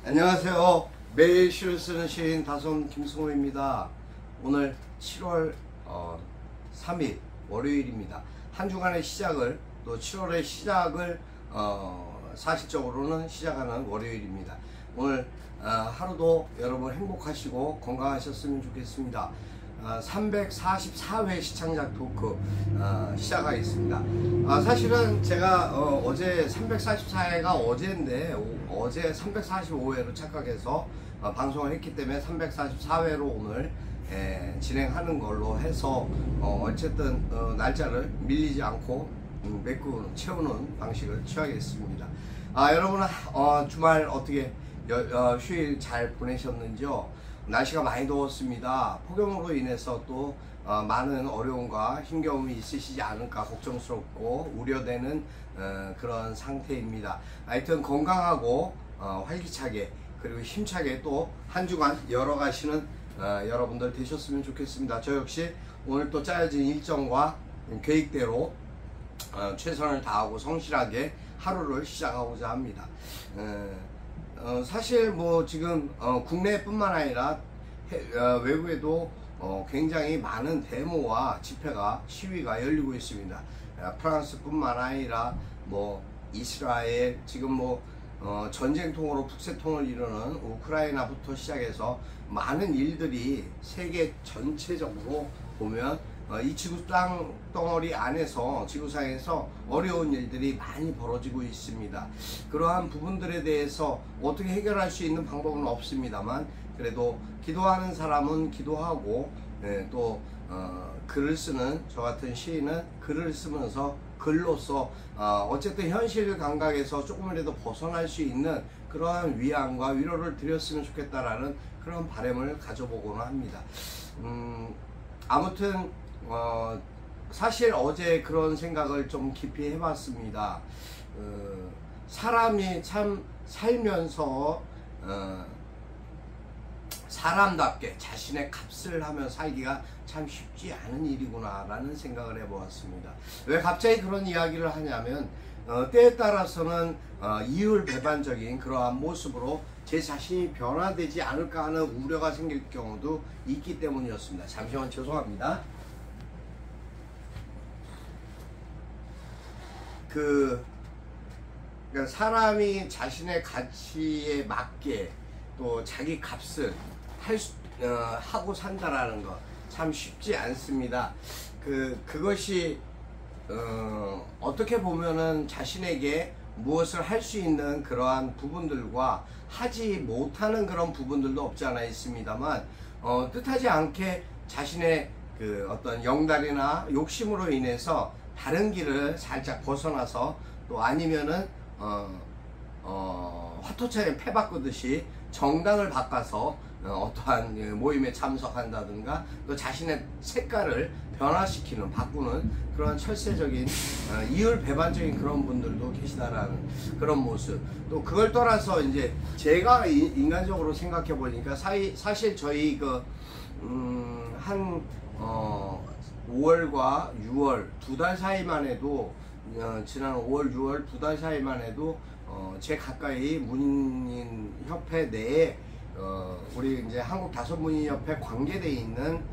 안녕하세요. 매일 시를 쓰는 시인 다솜 김승호입니다. 오늘 7월 3일 월요일입니다. 한 주간의 시작을 또 7월의 시작을 사실적으로는 시작하는 월요일입니다. 오늘 하루도 여러분 행복하시고 건강하셨으면 좋겠습니다. 344회 시창작 토크 시작하겠습니다. 사실은 제가 어제 344회가 어제인데 어제 345회로 착각해서 방송을 했기 때문에 344회로 오늘 진행하는 걸로 해서 어쨌든 날짜를 밀리지 않고 채우는 방식을 취하겠습니다. 여러분 주말 어떻게 휴일 잘 보내셨는지요? 날씨가 많이 더웠습니다. 폭염으로 인해서 또 많은 어려움과 힘겨움이 있으시지 않을까 걱정스럽고 우려되는 그런 상태입니다. 하여튼 건강하고 활기차게 그리고 힘차게 또 한 주간 열어가시는 여러분들 되셨으면 좋겠습니다. 저 역시 오늘 또 짜여진 일정과 계획대로 최선을 다하고 성실하게 하루를 시작하고자 합니다. 사실 뭐 지금 국내뿐만 아니라 외국에도 굉장히 많은 데모와 집회가 시위가 열리고 있습니다. 프랑스뿐만 아니라 뭐 이스라엘 지금 뭐 전쟁통으로 북새통을 이루는 우크라이나부터 시작해서 많은 일들이 세계 전체적으로 보면 이 지구 땅덩어리 안에서 지구상에서 어려운 일들이 많이 벌어지고 있습니다. 그러한 부분들에 대해서 어떻게 해결할 수 있는 방법은 없습니다만 그래도 기도하는 사람은 기도하고 또 글을 쓰는 저 같은 시인은 글을 쓰면서 글로써 어쨌든 현실 감각에서 조금이라도 벗어날 수 있는 그러한 위안과 위로를 드렸으면 좋겠다라는 그런 바람을 가져보곤 합니다. 아무튼 사실 어제 그런 생각을 좀 깊이 해봤습니다. 사람이 참 살면서 사람답게 자신의 값을 하며 살기가 참 쉽지 않은 일이구나 라는 생각을 해보았습니다. 왜 갑자기 그런 이야기를 하냐면 때에 따라서는 이율배반적인 그러한 모습으로 제 자신이 변화되지 않을까 하는 우려가 생길 경우도 있기 때문이었습니다. 잠시만 죄송합니다. 그러니까 사람이 자신의 가치에 맞게 또 자기 값을 하고 산다라는 거 참 쉽지 않습니다. 그것이 어떻게 보면은 자신에게 무엇을 할 수 있는 그러한 부분들과 하지 못하는 그런 부분들도 없지 않아 있습니다만 뜻하지 않게 자신의 어떤 영달이나 욕심으로 인해서 다른 길을 살짝 벗어나서 또 아니면은 화토차에 패 바꾸듯이 정당을 바꿔서 어떠한 모임에 참석한다든가 또 자신의 색깔을 변화시키는 바꾸는 그런 철새적인 이율배반적인 그런 분들도 계시다라는 그런 모습. 또 그걸 떠나서 이제 제가 인간적으로 생각해 보니까 사실 저희 한 5월과 6월 2달 사이만 해도 지난 5월 6월 2달 사이만 해도 제 가까이 문인협회 내에 우리 이제 한국 다솜문인협회 관계되어 있는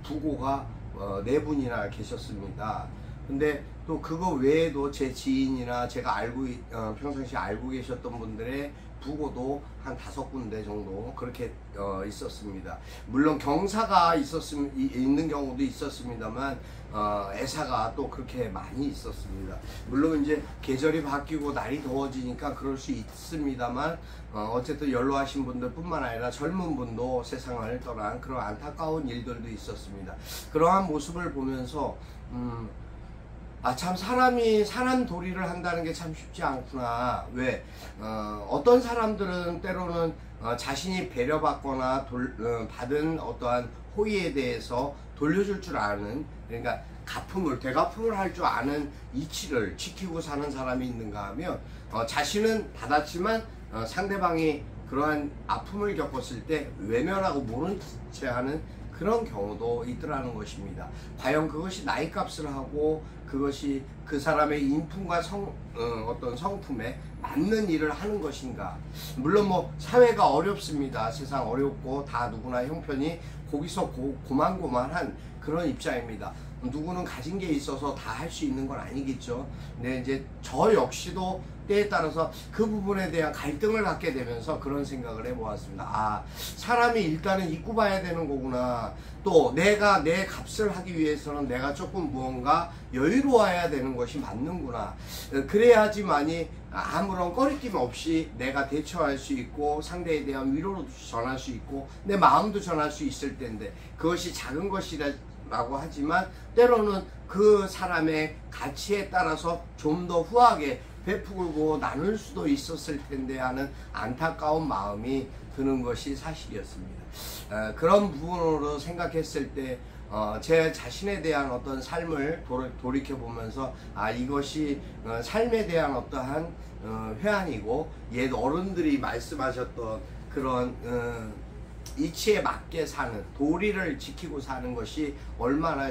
부고가 4분이나 계셨습니다. 근데 또 그거 외에도 제 지인이나 제가 평상시에 알고 계셨던 분들의 부고도 한 5군데 정도 그렇게 있었습니다. 물론 경사가 있는 경우도 있었습니다만 애사가 또 그렇게 많이 있었습니다. 물론 이제 계절이 바뀌고 날이 더워지니까 그럴 수 있습니다만 어쨌든 연로하신 분들 뿐만 아니라 젊은 분도 세상을 떠난 그런 안타까운 일들도 있었습니다. 그러한 모습을 보면서 참 사람이 사람 도리를 한다는 게 참 쉽지 않구나. 왜? 어떤 사람들은 때로는 자신이 배려받거나 받은 어떠한 호의에 대해서 돌려줄 줄 아는, 그러니까 되갚음을 할 줄 아는 이치를 지키고 사는 사람이 있는가 하면 자신은 받았지만 상대방이 그러한 아픔을 겪었을 때 외면하고 모른 채 하는 그런 경우도 있더라는 것입니다. 과연 그것이 나이 값을 하고 그것이 그 사람의 인품과 어떤 성품에 맞는 일을 하는 것인가. 물론 뭐 사회가 어렵습니다. 세상 어렵고 다 누구나 형편이 거기서 고만고만한 그런 입장입니다. 누구는 가진 게 있어서 다 할 수 있는 건 아니겠죠. 근데 이제 저 역시도 때에 따라서 그 부분에 대한 갈등을 갖게 되면서 그런 생각을 해보았습니다. 아, 사람이 일단은 입고 봐야 되는 거구나. 또 내가 내 값을 하기 위해서는 내가 조금 무언가 여유로워야 되는 것이 맞는구나. 그래야지만이 아무런 꺼리낌 없이 내가 대처할 수 있고 상대에 대한 위로도 전할 수 있고 내 마음도 전할 수 있을 텐데, 그것이 작은 것이라고 하지만 때로는 그 사람의 가치에 따라서 좀 더 후하게 베풀고 나눌 수도 있었을 텐데 하는 안타까운 마음이 드는 것이 사실이었습니다. 그런 부분으로 생각했을 때 제 자신에 대한 어떤 삶을 돌이켜 보면서 아, 이것이 삶에 대한 어떠한 회한이고 옛 어른들이 말씀하셨던 그런 이치에 맞게 사는, 도리를 지키고 사는 것이 얼마나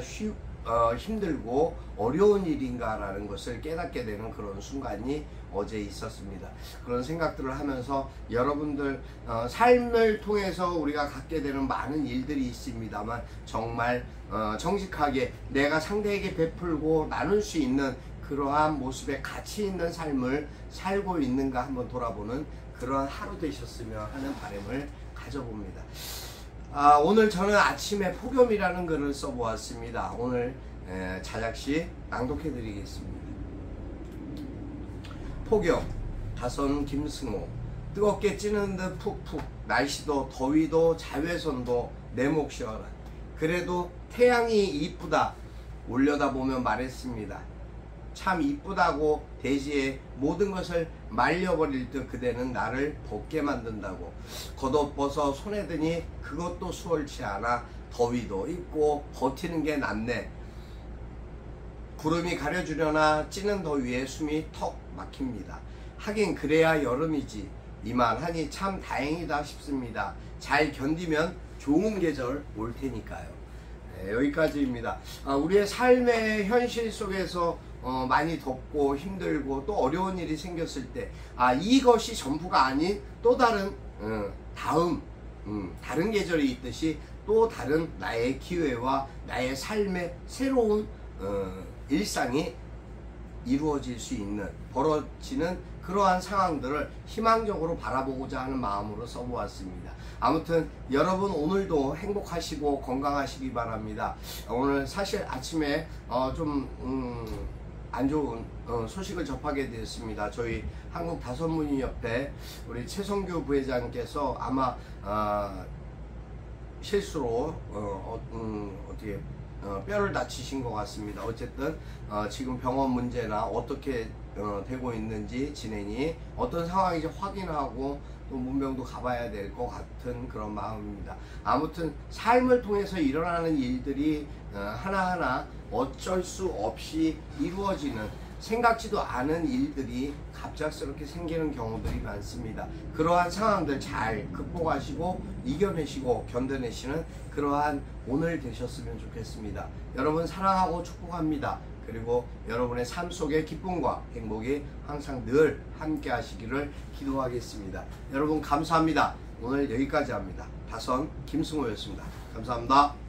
힘들고 어려운 일인가라는 것을 깨닫게 되는 그런 순간이 어제 있었습니다. 그런 생각들을 하면서 여러분들 삶을 통해서 우리가 갖게 되는 많은 일들이 있습니다만 정말 정직하게 내가 상대에게 베풀고 나눌 수 있는 그러한 모습에 가치 있는 삶을 살고 있는가 한번 돌아보는 그런 하루 되셨으면 하는 바람을 가져봅니다. 오늘 저는 아침에 폭염이라는 글을 써보았습니다. 오늘 자작시 낭독해 드리겠습니다. 폭염, 다선 김승호. 뜨겁게 찌는 듯 푹푹, 날씨도 더위도 자외선도 내 목 쉬어라. 그래도 태양이 이쁘다 올려다보며 말했습니다. 참 이쁘다고 대지에 모든 것을 말려버릴 듯 그대는 나를 덥게 만든다고. 겉옷 벗어 손에 드니 그것도 수월치 않아. 더위도 있고 버티는 게 낫네. 구름이 가려주려나 찌는 더위에 숨이 턱 막힙니다. 하긴 그래야 여름이지. 이만하니 참 다행이다 싶습니다. 잘 견디면 좋은 계절 올 테니까요. 여기까지입니다. 우리의 삶의 현실 속에서 많이 덥고 힘들고 또 어려운 일이 생겼을 때 이것이 전부가 아닌 또 다른 다른 계절이 있듯이 또 다른 나의 기회와 나의 삶의 새로운 일상이 이루어질 수 있는, 벌어지는 그러한 상황들을 희망적으로 바라보고자 하는 마음으로 써보았습니다. 아무튼 여러분 오늘도 행복하시고 건강하시기 바랍니다. 오늘 사실 아침에 좀 안 좋은 소식을 접하게 되었습니다. 저희 한국 다섯문인협회 우리 최성규 부회장께서 아마 실수로 어떻게 뼈를 다치신 것 같습니다. 어쨌든 지금 병원 문제나 어떻게 되고 있는지 진행이 어떤 상황인지 확인하고 또 문병도 가봐야 될 것 같은 그런 마음입니다. 아무튼 삶을 통해서 일어나는 일들이 하나하나 어쩔 수 없이 이루어지는, 생각지도 않은 일들이 갑작스럽게 생기는 경우들이 많습니다. 그러한 상황들 잘 극복하시고 이겨내시고 견뎌내시는 그러한 오늘 되셨으면 좋겠습니다. 여러분 사랑하고 축복합니다. 그리고 여러분의 삶 속에 기쁨과 행복이 항상 늘 함께 하시기를 기도하겠습니다. 여러분 감사합니다. 오늘 여기까지 합니다. 다선 김승호였습니다. 감사합니다.